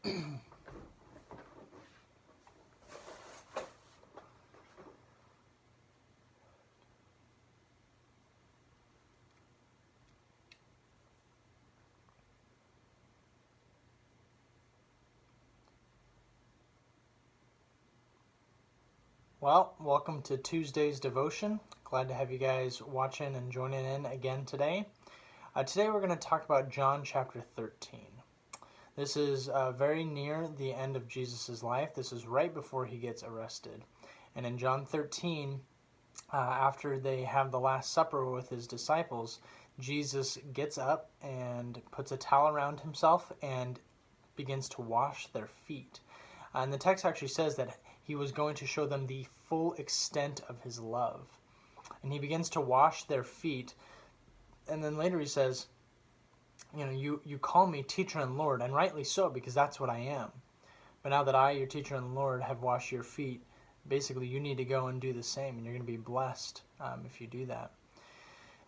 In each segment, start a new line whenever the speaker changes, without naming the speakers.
Well, welcome to Tuesday's devotion. Glad to have you guys watching and joining in again today. Today we're going to talk about John chapter 13. This is very near the end of Jesus' life. This is right before he gets arrested. And in John 13, after they have the Last Supper with his disciples, Jesus gets up and puts a towel around himself and begins to wash their feet. And the text actually says that he was going to show them the full extent of his love. And he begins to wash their feet. And then later he says, you call me teacher and Lord, and rightly so, because that's what I am. But now that I, your teacher and Lord, have washed your feet, basically you need to go and do the same, and you're going to be blessed if you do that.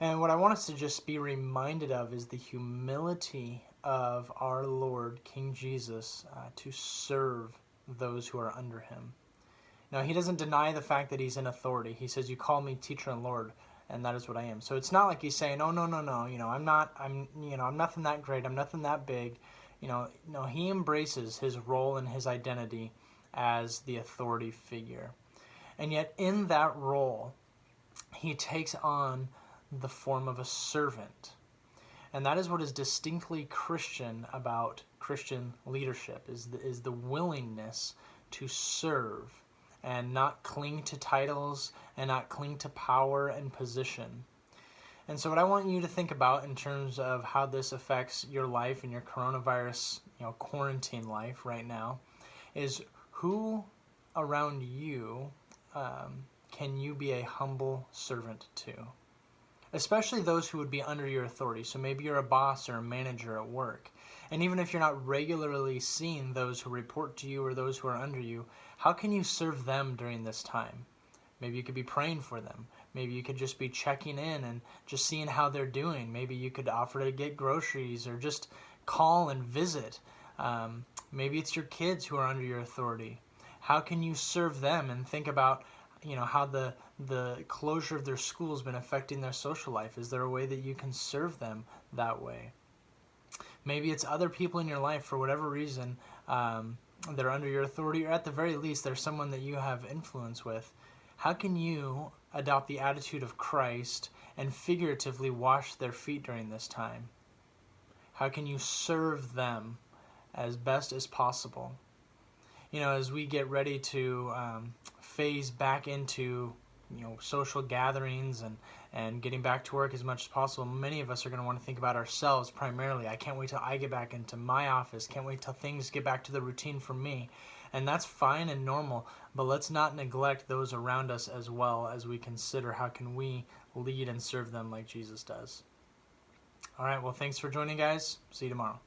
And what I want us to just be reminded of is the humility of our Lord, King Jesus, to serve those who are under him. Now, he doesn't deny the fact that he's in authority. He says, you call me teacher and Lord, and that is what I am. So it's not like he's saying, oh, no, I'm nothing that great, I'm nothing that big. No, he embraces his role and his identity as the authority figure. And yet in that role, he takes on the form of a servant. And that is what is distinctly Christian about Christian leadership, is the willingness to serve and not cling to titles and not cling to power and position. And so what I want you to think about in terms of how this affects your life and your coronavirus, quarantine life right now, is who around you can you be a humble servant to? Especially those who would be under your authority. So maybe you're a boss or a manager at work. And even if you're not regularly seeing those who report to you or those who are under you, how can you serve them during this time? Maybe you could be praying for them. Maybe you could just be checking in and just seeing how they're doing. Maybe you could offer to get groceries or just call and visit. Maybe it's your kids who are under your authority. How can you serve them and think about how the closure of their school has been affecting their social life? Is there a way that you can serve them that way? Maybe it's other people in your life for whatever reason they're under your authority, or at the very least there's someone that you have influence with. How can you adopt the attitude of Christ and figuratively wash their feet during this time? How can you serve them as best as possible? As we get ready to phase back into social gatherings and getting back to work as much as possible, many of us are going to want to think about ourselves primarily. I can't wait till I get back into my office. Can't wait till things get back to the routine for me. And that's fine and normal, but let's not neglect those around us as well as we consider how can we lead and serve them like Jesus does. All right, well, thanks for joining, guys. See you tomorrow.